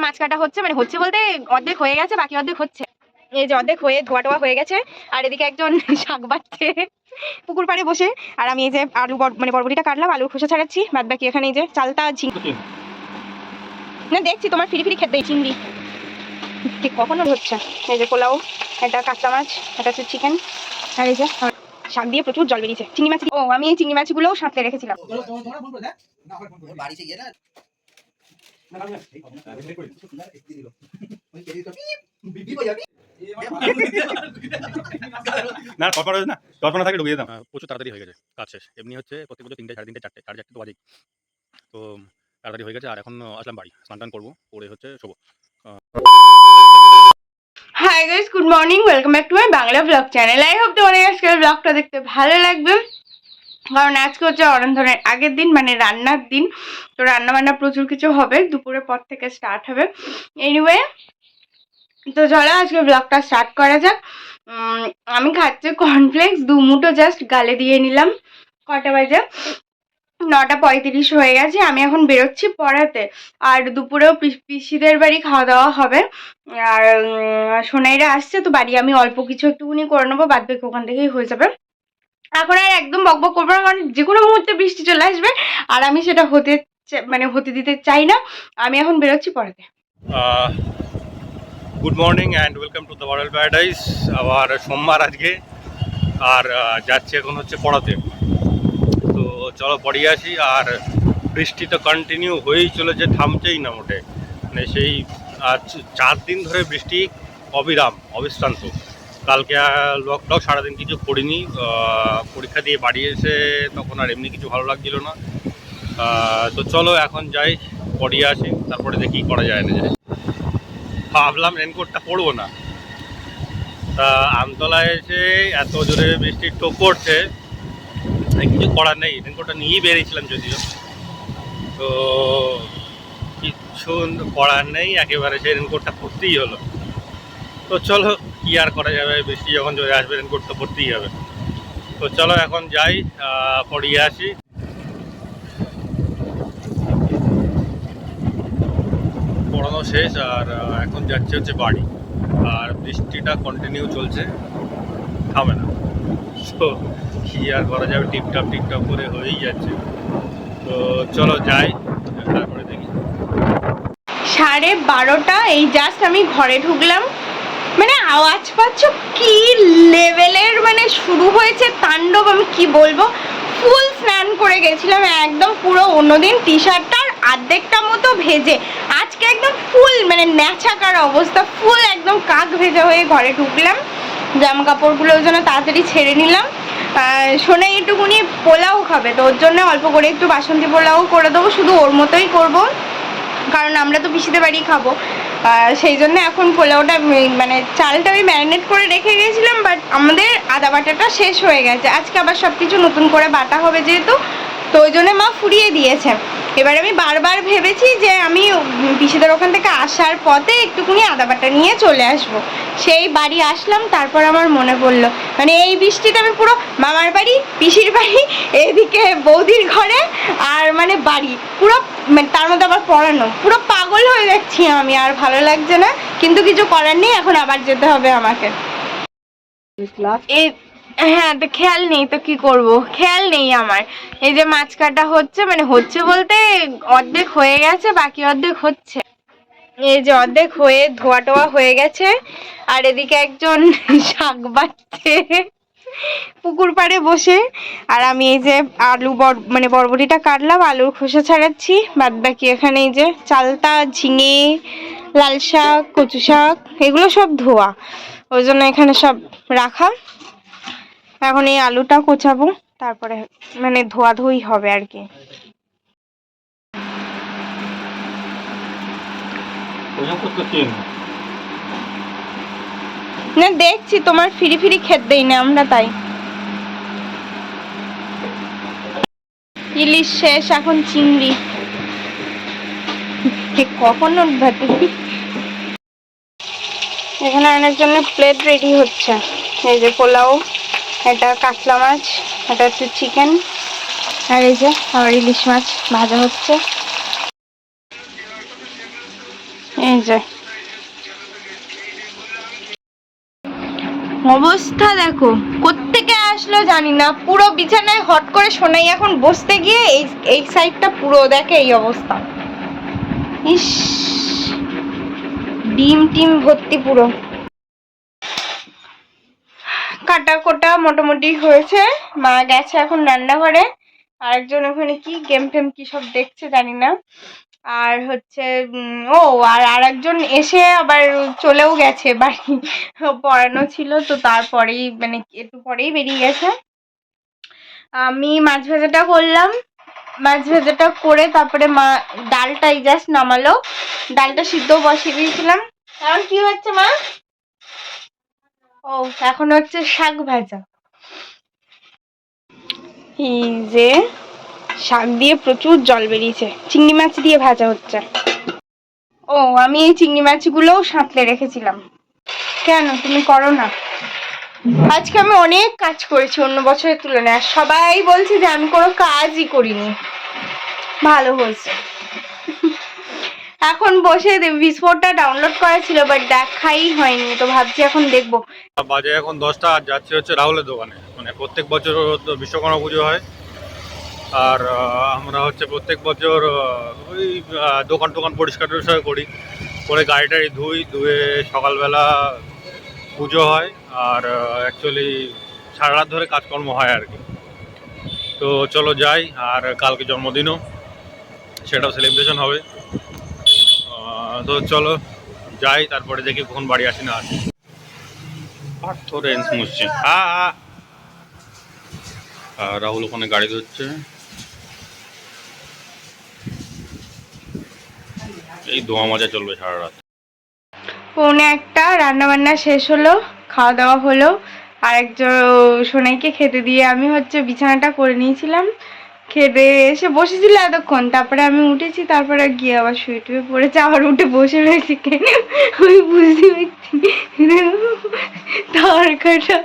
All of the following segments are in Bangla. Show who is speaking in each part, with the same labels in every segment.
Speaker 1: মাছ কাটা হচ্ছে, মানে হচ্ছে বলতে অর্ধেক হয়ে গেছে, বাকি অর্ধেক হচ্ছে। এই যে অর্ধেক হয়ে ধোয়া টোয়া হয়ে গেছে, আর এদিকে একজন শাক বাচ্ছে পুকুর পাড়ে বসে, আর আমি এই যে আলু মানে বরবটিটা কাটলাম, আলুর খোসা ছাড়াচ্ছি, বাদ বাকি এখানে এই যে চালতা ঝিঙে না দেখছি তোমার ফিরি ফিরি খেতে চিংড়ি ঠিক কখনো হচ্ছে। এই যে পোলাও, এটা কাঁচা মাছ, এটা হচ্ছে চিকেন, আর এই যে শাক দিয়ে প্রচুর জল বেরিয়েছে। চিংড়ি মাছ, ও আমি এই চিংড়ি মাছগুলোও সাঁতলে রেখেছিলাম।
Speaker 2: না কল্পনা না, কল্পনা থাকে ঢুকিয়ে দিতাম। প্রচুর তাড়াতাড়ি হয়ে গেছে কাজ শেষ। এমনি হচ্ছে প্রত্যেক বছর 3টে, 3:30, 4টে, 4:30 তো বাজেই। তো তাড়াতাড়ি হয়ে গেছে, আর এখন আসলাম বাড়ি, স্নান টান করবো, করে হচ্ছে শোবো।
Speaker 1: Hi guys, good morning, welcome back to my Bangla vlog channel. I hope তোমাদের আজকের ব্লগটা দেখতে ভালো লাগবে, কারণ আজকে হচ্ছে অরন্ধনের আগের দিন, মানে রান্নার দিন। তো রান্না বান্না প্রচুর কিছু হবে, দুপুরের পর থেকে স্টার্ট হবে। এনিওয়ে, তো চলো আজকে ব্লগটা স্টার্ট করা যাক। আমি খাচ্ছি কর্নফ্লেক্স, 2 মুঠো জাস্ট গালে দিয়ে নিলাম। কটা বাজে? 9:35 হয়ে গেছে। আমি এখন বেরোচ্ছি পড়াতে, আর দুপুরেও পিসিদের বাড়ি খাওয়া দাওয়া হবে, আর সোনাইরা আসছে তো বাড়ি আমি অল্প কিছু একটুখানি করে নেবো, বাদ বাকি ওখান থেকেই হয়ে যাবে। এখন আর একদম বকবক করবো না, কারণ যে কোনো মুহূর্তে বৃষ্টি চলে আসবে, আর আমি সেটা হতে দিতে চাই না। আমি এখন বেরোচ্ছি পড়াতে।
Speaker 2: Good morning and welcome to the world paradise. আবার সোমবার আজকে, আর যাচ্ছি এখন হচ্ছে পড়াতে। তো চলো পড়িয়ে আসি। আর বৃষ্টি তো কন্টিনিউ হয়েই চলেছে, থামছেই না মোটে। মানে সেই 4 দিন ধরে বৃষ্টি অবিশ্রান্ত। কালকে লকডাউন সারাদিন কিছু পড়িনি, পরীক্ষা দিয়ে বাড়ি এসে তখন আর এমনি কিছু ভালো লাগছিল না। তো চলো এখন যাই, পড়িয়ে আসি, তারপরে দেখি করা যায় না যায়। ভাবলাম রেনকোটটা পরবো না, তা আমতলায় এসে এত জোরে বৃষ্টির টোপ পড়ছে, কিছু করার নেই। রেনকোটটা নিয়েই বেরিয়েছিলাম যদিও, তো কিছু করার নেই, একেবারে সেই রেনকোটটা পরতেই হলো। তো চলো কি আর করা যাবে, বৃষ্টি যখন চলে আসবে রেনকোট তো পরতেই হবে। তো চলো এখন যাই, পড়িয়ে আসি। পড়ানো শেষ, আর এখন যাচ্ছে হচ্ছে বাড়ি। আর বৃষ্টিটা কন্টিনিউ চলছে, থামে না। তো কি আর করা যাবে, টিপটাপ করে হয়েই যাচ্ছে। তো চলো যাই, তারপরে দেখি।
Speaker 1: 12:30 এই জাস্ট আমি ঘরে ঢুকলাম, মানে আওয়াজ পাচ্ছ কি লেভেলের, মানে শুরু হয়েছে তাণ্ডব। আমি কি বলবো, ফুল স্নান করে গেছিলাম একদম পুরো, অন্যদিন টি শার্টটার অর্ধেকটা মতো ভেজে, আজকে একদম ফুল মানে ন্যাচাকার অবস্থা, ফুল একদম কাক ভেজা হয়ে ঘরে ঢুকলাম। জামা কাপড়গুলো ওই জন্য তাড়াতাড়ি ছেড়ে নিলাম। সোনাই একটুকুনি পোলাও খাবে, তো ওর জন্য অল্প করে একটু বাসন্তী পোলাও করে দেবো, শুধু ওর মতোই করবো, কারণ আমরা তো পিসিদের বাড়ি খাবো। সেই জন্য এখন পোলাওটা মানে চালটা আমি ম্যারিনেট করে রেখে গেছিলাম, বাট আমাদের আদা বাটাটা শেষ হয়ে গেছে। আজকে আবার সব কিছু নতুন করে বাটা হবে যেহেতু, তো ওই জন্য মা ফুরিয়ে দিয়েছে। এবার আমি বারবার ভেবেছি যে আমি পিসিদের ওখান থেকে আসার পথে একটুখানি আদা বাটা নিয়ে চলে আসব। সেই বাড়ি আসলাম, তারপর আমার মনে পড়লো, মানে এই বৃষ্টিতে আমি পুরো মামার বাড়ি, পিসির বাড়ি, এদিকে বৌদির ঘরে, আর মানে বাড়ি পুরো, মানে তার মধ্যে আবার পড়ানো, পুরো পাগল হয়ে যাচ্ছি আমি, আর ভালো লাগছে না, কিন্তু কিছু করার নেই, এখন আবার যেতে হবে আমাকে। হ্যাঁ, তো খেয়াল নেই তো কি করব, খেয়াল নেই আমার। এই যে মাছ কাটা হচ্ছে, মানে হচ্ছে বলতে অর্ধেক হয়ে গেছে, বাকি অর্ধেক হচ্ছে। এই যে অর্ধেক হয়ে ধোয়া টোয়া হয়ে গেছে, আর এদিকে একজন শাক বাচ্ছে পুকুর পাড়ে বসে, আর আমি এই যে মানে বরবটিটা কাটলাম, আলুর খোসা ছাড়াচ্ছি, বাদ বাকি এখানে এই যে চালতা ঝিঙে, লাল শাক, কচু শাক, এগুলো সব ধোয়া, ওই জন্য এখানে সব রাখা। এখন এই আলুটা কোচাবো, তারপরে মানে ধোয়াধুয়ি হবে আর কি। না দেখছি তোমার ফিরি ফিরি খেতে দেই না আমরা, তাই। ইলিশ শেষ, এখন চিংড়ি কখন উঠবে। এখানে আনার জন্য প্লেট রেডি হচ্ছে। এই যে পোলাও, এটা কাতলা মাছ, এটা হচ্ছে চিকেন, আর এই যে আবার ইলিশ মাছ ভাজা হচ্ছে। এই যে অবস্থা দেখো, কোত্থেকে আসলো জানি না, পুরো বিছানায় হট করে সোনাই এখন বসতে গিয়ে এই সাইডটা পুরো দেখে এই অবস্থা। ইস, ডিম টিম ভর্তি পুরো। কাটা কোটা মোটামুটি হয়েছে, মা গেছে এখন রান্নাঘরে, আরেকজন ওখানে কি গেম টেম কি সব দেখছে জানি না। আর হচ্ছে আর আরেকজন এসে আবার চলেও গেছে বাড়ি, পড়ানো ছিল তো তারপরেই মানে একটু পরেই বেরিয়ে গেছে। আমি মাছ ভাজাটা করলাম, মাছ ভাজাটা করে তারপরে মা ডালটাই জাস্ট নামালো, ডালটা সিদ্ধ বসিয়ে দিয়েছিলাম। এখন কি হচ্ছে মা? ও এখন হচ্ছে শাক ভাজা। এই যে শাক দিয়ে প্রচুর জল বেরিয়েছে, চিংড়ি মাছ দিয়ে ভাজা হচ্ছে। ও আমি এই চিংড়ি মাছগুলোও সাঁতলে রেখেছিলাম। কেন তুমি করো না? আজকে আমি অনেক কাজ করেছি অন্য বছরের তুলনায়, আর সবাই বলছে যে আমি কোনো কাজই করিনি। ভালো হয়েছে। এখন বসে ভিসপোর্টটা ডাউনলোড করা ছিল বাট দেখাই হয়নি, তো ভাবছি এখন দেখবো।
Speaker 2: বাজে এখন 10টা, আর যাচ্ছি হচ্ছে রাহুলের দোকানে। মানে প্রত্যেক বছর তো বিশ্বকর্মা পুজো হয়, আর আমরা হচ্ছে প্রত্যেক বছর ওই দোকান টোকান পরিষ্কার টরিষ্কার করি, করে গাড়ি টাড়ি ধুয়ে সকালবেলা পুজো হয়, আর অ্যাকচুয়ালি সারা রাত ধরে কাজকর্ম হয় আর কি। তো চলো যাই, আর কালকে জন্মদিনও, সেটাও সেলিব্রেশন হবে। তো চলো যাই, তারপরে দেখি কখন বাড়ি আসি না আসি। পার্থ রেঞ্জ মুছছে, রাহুল ওখানে গাড়ি ধরছে। এই ধোয়া মজা চলবে সারা রাত।
Speaker 1: 1:45 রান্না বান্না শেষ হলো, খাওয়া দাওয়া হলো, আর একজন সোনাইকে খেতে দিয়ে আমি হচ্ছে বিছানাটা করে নিয়েছিলাম। খেতে এসে বসেছিল এতক্ষণ, তারপরে আমি উঠেছি, তারপরে গিয়ে আবার শুয়ে টুয়ে পড়েছে, আবার উঠে বসে রয়েছি। আমি বুঝতে পারছি তরকাটা।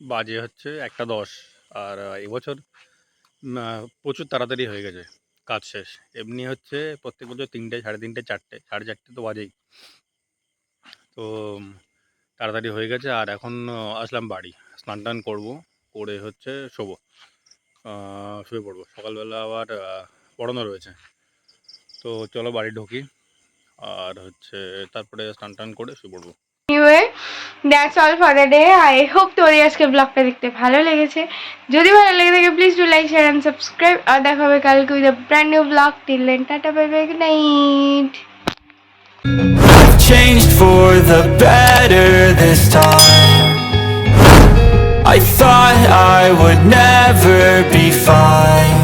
Speaker 2: বাজে হচ্ছে 1:10, আর এবছর প্রচুর তাড়াতাড়ি হয়ে গেছে কাজ শেষ। এমনি হচ্ছে প্রত্যেক বছর 3টে, 3:30, 4টে, 4:30 তো বাজেই। তো তাড়াতাড়ি হয়ে গেছে, আর এখন আসলাম বাড়ি, স্নান টান করবো, করে হচ্ছে শোবো, শুয়ে পড়বো। সকালবেলা আবার পড়ানো রয়েছে, তো চলো বাড়ি ঢুকি, আর হচ্ছে তারপরে স্নান টান করে শুয়ে পড়বো।
Speaker 1: Anyway, that's all for the day. I hope তোমাদের আজকে ব্লগটা দেখতে ভালো লেগেছে। যদি ভালো লেগে থাকে please do like share and subscribe, আর দেখা হবে কালকে with a brand new vlog. Till then tata, bye bye, good night.
Speaker 3: Changed for the better this time. I thought I would never be fine.